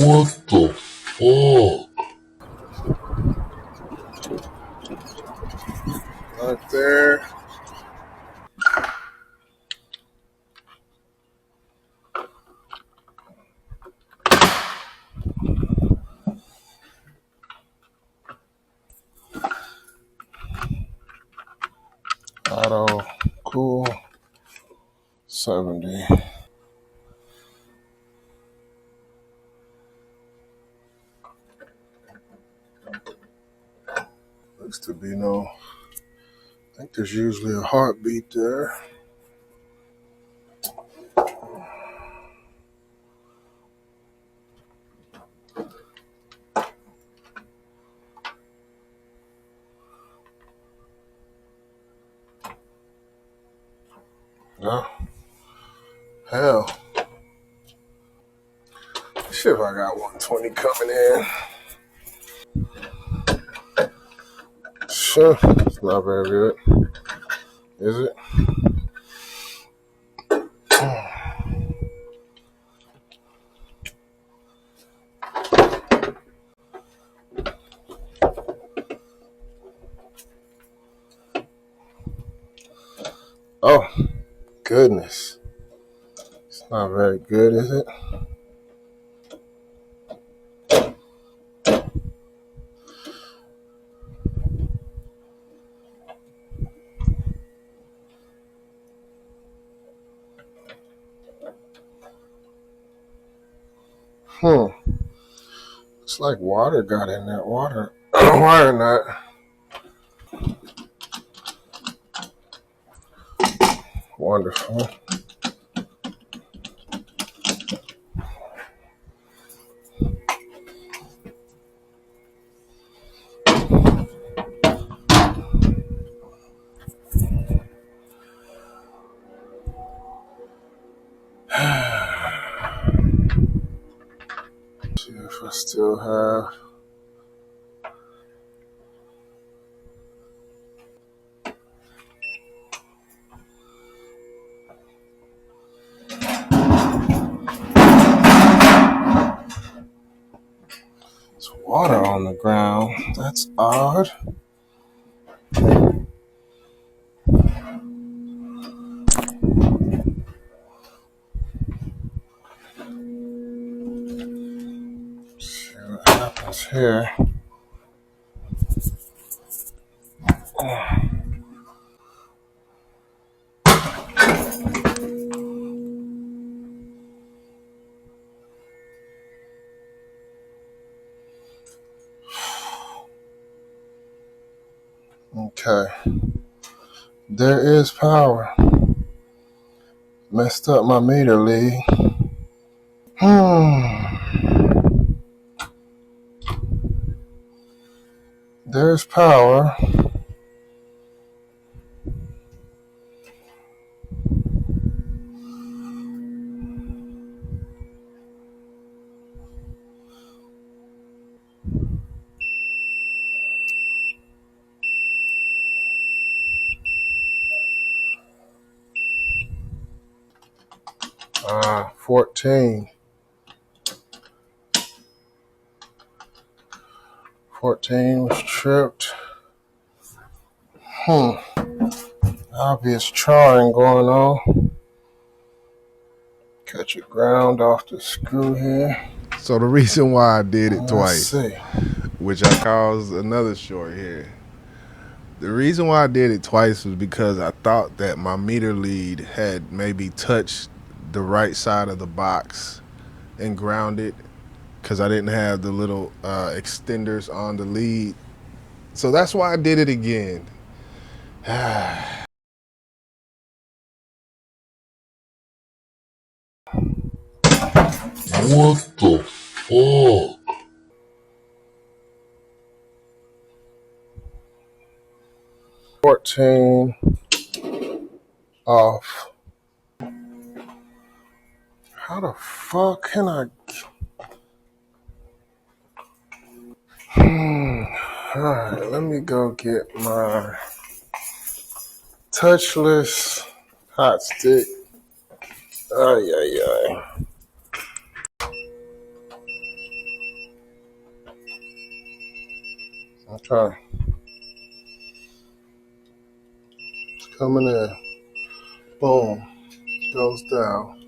What the fuck? Right there. Auto cool 70. Looks to be no, I think there's usually a heartbeat there. No. Hell. Shit, if I got 120 coming in. Sure. It's not very good. Is it? Oh, goodness. It's not very good, is it? It's like water got in that water. Wire nut. Wonderful. See if I still have. There's water on the ground. That's odd. See what happens here. Okay. There is power. Messed up my meter lead. There's power. Ah, 14. 14 was tripped. Obvious charring going on. Catch a ground off the screw here. So the reason why I did it twice, See. which I caused another short here. The reason why I did it twice was because I thought that my meter lead had maybe touched the right side of the box and grounded because I didn't have the little extenders on the lead. So that's why I did it again. What the fuck? $14 off. How the fuck can I? Alright, let me go get my touchless hot stick. Ay. Okay. It's coming in. Boom. Goes down.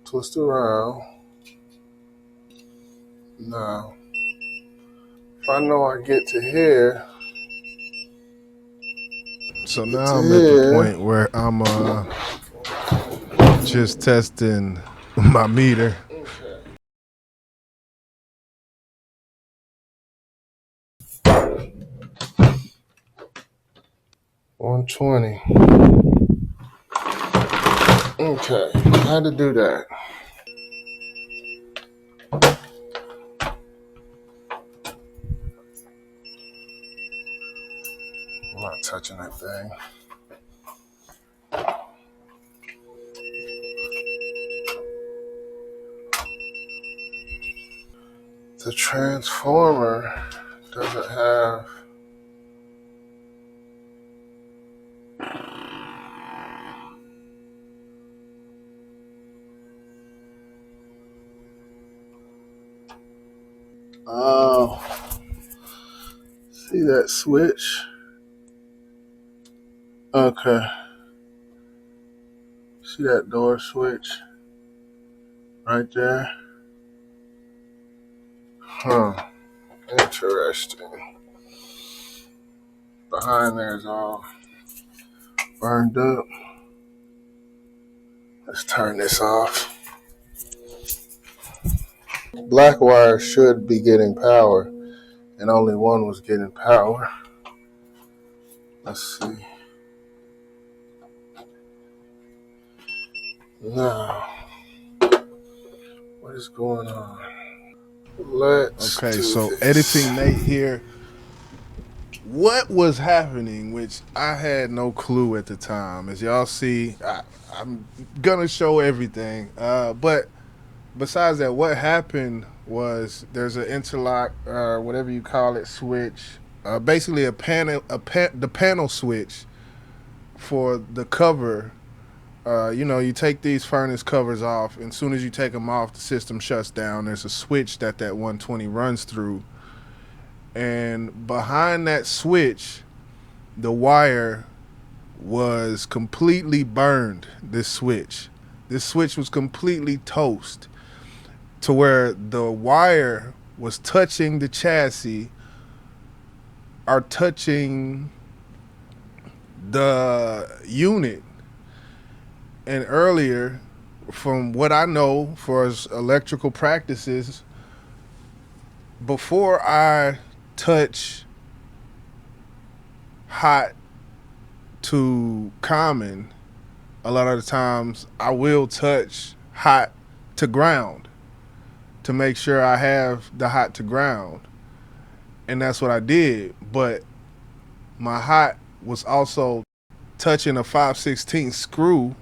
Twist around. Now, if I know I get to here, So now I'm at the point where I'm just testing my meter. Okay. 120. Okay, had to do that. I'm not touching that thing. The transformer doesn't have oh, see that switch? Okay. See that door switch right there? Huh. Interesting. Behind there is all burned up. Let's turn this off. Black wire should be getting power, and only one was getting power. Let's see. Now, what is going on? Let's Okay, do so this. editing Nate here. What was happening, which I had no clue at the time. As y'all see, I'm gonna show everything. But besides that, what happened was there's an interlock, or whatever you call it, switch. Basically, the panel switch for the cover. You take these furnace covers off, and as soon as you take them off, the system shuts down. There's a switch that 120 runs through. And behind that switch, the wire was completely burned. This switch was completely toast, to where the wire was touching the chassis or touching the unit. And earlier, from what I know for electrical practices, before I touch hot to common, a lot of the times I will touch hot to ground to make sure I have the hot to ground. And that's what I did. But my hot was also touching a 5/16 screw,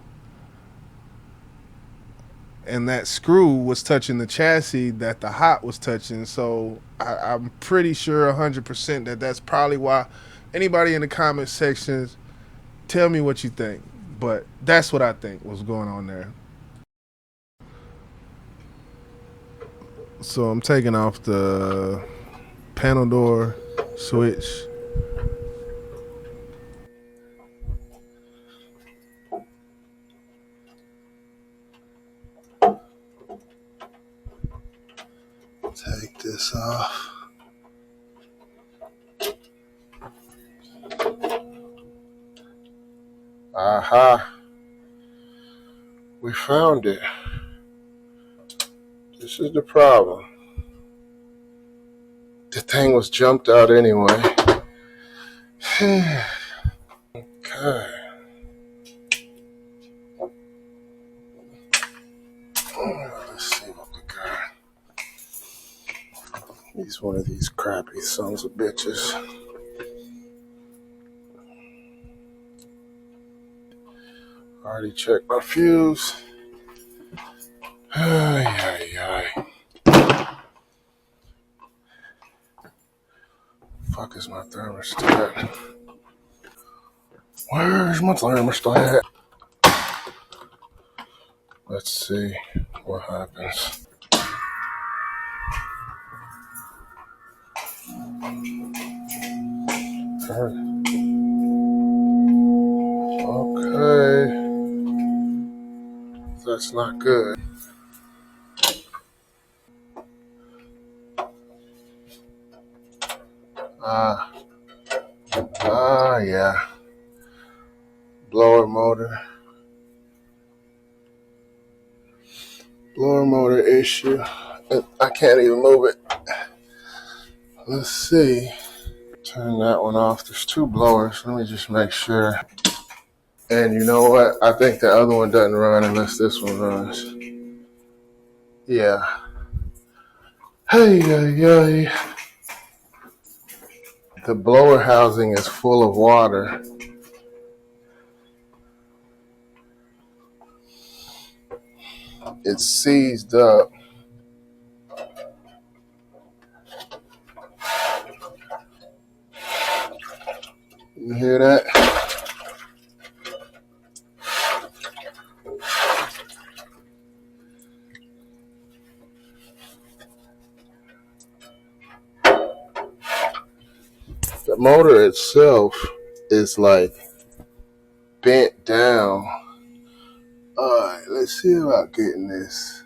and that screw was touching the chassis that the hot was touching. So I'm pretty sure 100% that that's probably why. Anybody in the comment sections, tell me what you think. But that's what I think was going on there. So I'm taking off the panel door switch. Take this off. Aha. We found it. This is the problem. The thing was jumped out anyway. Okay. Let's see what we got. He's one of these crappy sons of bitches. Already checked my fuse. Ay, ay, ay. Fuck is my thermostat? Where's my thermostat? Let's see what happens. that's not good. Yeah. Blower motor. Blower motor issue. I can't even move it. Let's see. Turn that one off. There's two blowers. Let me just make sure. And you know what? I think the other one doesn't run unless this one runs. Yeah. Hey, hey. The blower housing is full of water. It's seized up. You hear that? The motor itself is like bent down. Alright, let's see about getting this.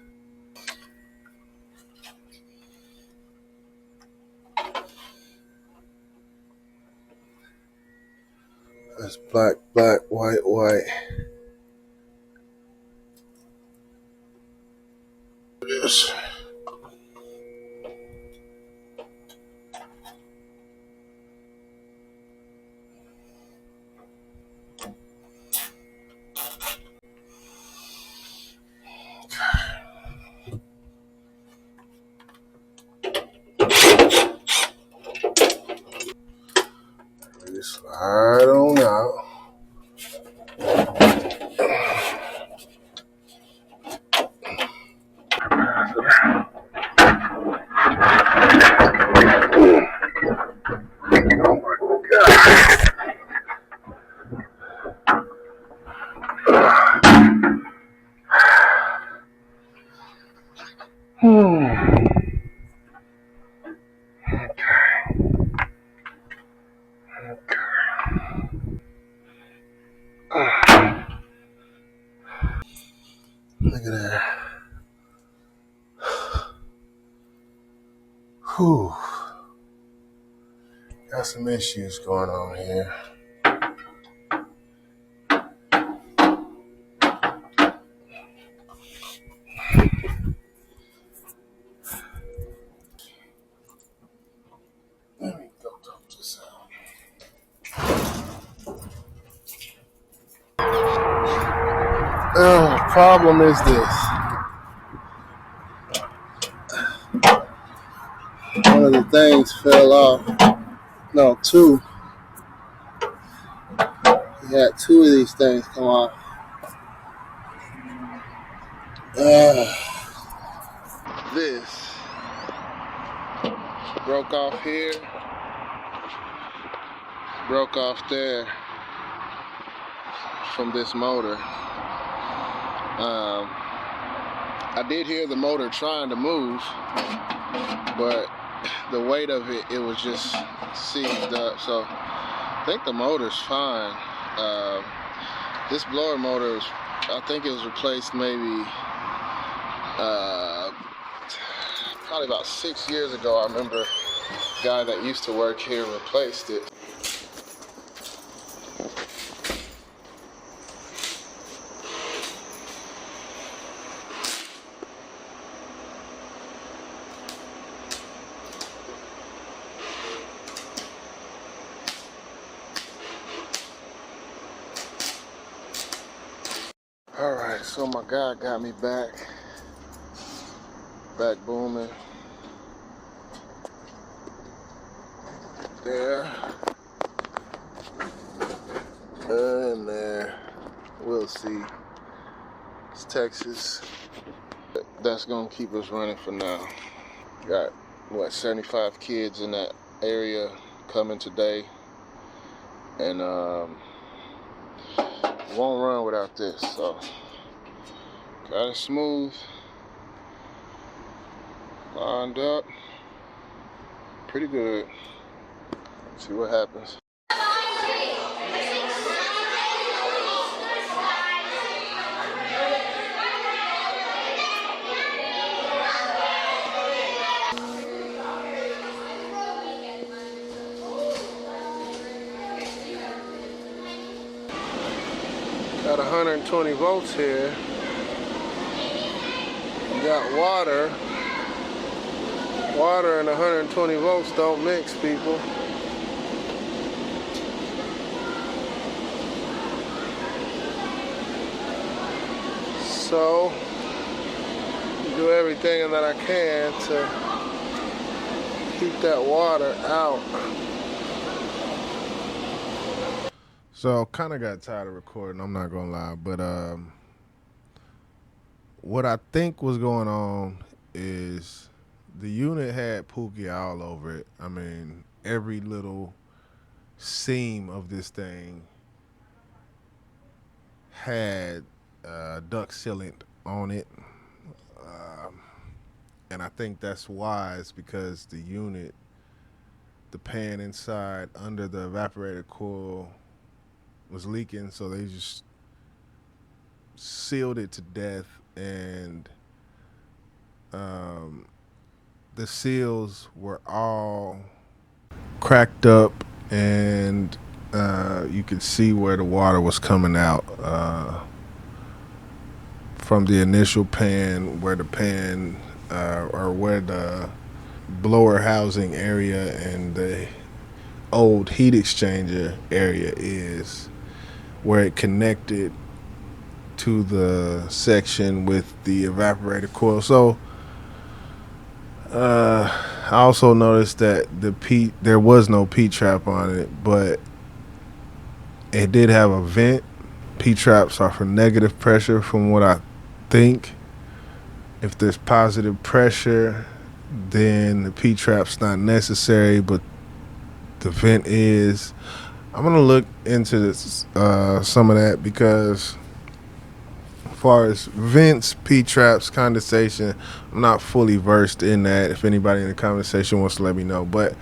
That's black, black, white, white. This. Slide on out. Look at that. Whew. Got some issues going on here. Let me go dump this out. Problem is this. One of the things fell off. No, two. He had two of these things come off. This broke off here, broke off there from this motor. I did hear the motor trying to move, but the weight of it was just seized up. So I think the motor's fine. This blower motor was, I think it was replaced maybe probably about 6 years ago. I remember a guy that used to work here replaced it. All right, so my guy got me back booming. There. And there. We'll see. It's Texas. That's gonna keep us running for now. Got, what, 75 kids in that area coming today. And won't run without this, so got it smooth, lined up, pretty good. Let's see what happens. Got 120 volts here. You got water. Water and 120 volts don't mix, people. So, do everything that I can to keep that water out. So kind of got tired of recording, I'm not gonna lie, but what I think was going on is the unit had Pookie all over it. I mean, every little seam of this thing had duct sealant on it. And I think that's wise because the unit, the pan inside under the evaporator coil was leaking, so they just sealed it to death, and the seals were all cracked up, and you could see where the water was coming out from the initial pan, where the pan or where the blower housing area and the old heat exchanger area is, where it connected to the section with the evaporator coil. So I also noticed that there was no P-trap on it, but it did have a vent. P-traps are for negative pressure from what I think. If there's positive pressure, then the P-trap's not necessary, but the vent is. I'm going to look into this, some of that, because as far as vents, P-traps, condensation, I'm not fully versed in that. If anybody in the comment section wants to let me know. But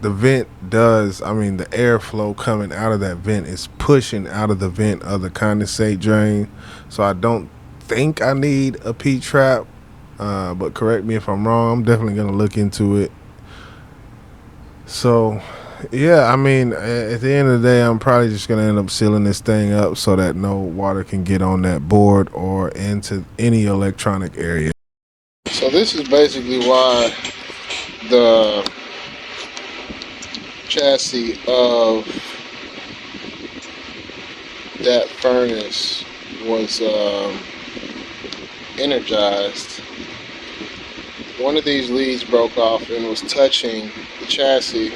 the vent does, I mean, the airflow coming out of that vent is pushing out of the vent of the condensate drain. So I don't think I need a P-trap, but correct me if I'm wrong. I'm definitely going to look into it. So, yeah, I mean, at the end of the day, I'm probably just going to end up sealing this thing up so that no water can get on that board or into any electronic area. So this is basically why the chassis of that furnace was energized. One of these leads broke off and was touching the chassis.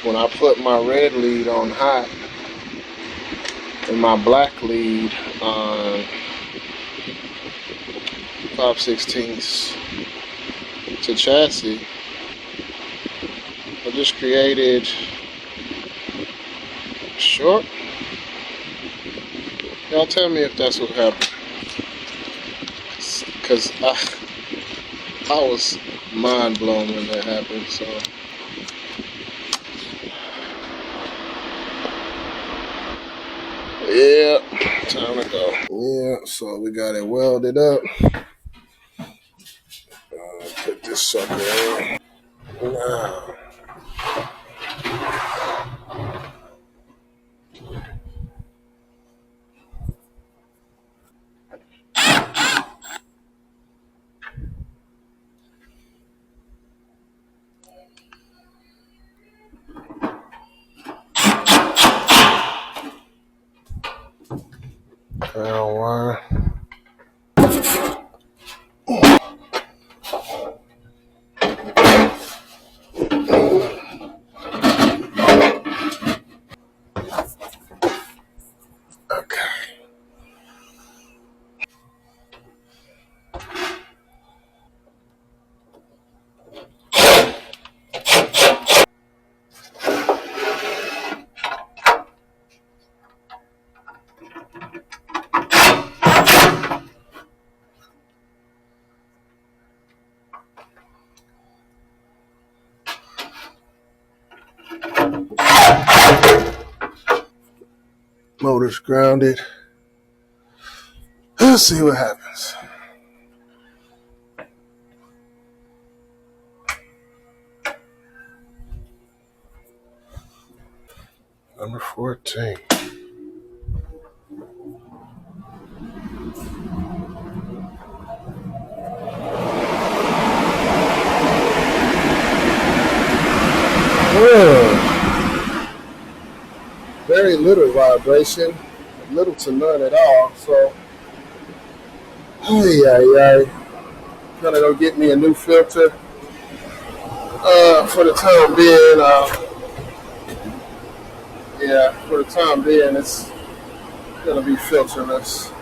When I put my red lead on hot and my black lead on 5/16 to chassis, I just created a short. Y'all tell me if that's what happened, because I was mind blown when that happened. So yeah, time to go. Yeah, so we got it welded up. Put this sucker in. Now, ground wire. Okay. Motor's grounded. Let's see what happens. Number 14. little vibration, little to none at all. So, gonna go get me a new filter. For the time being, for the time being, it's gonna be filterless.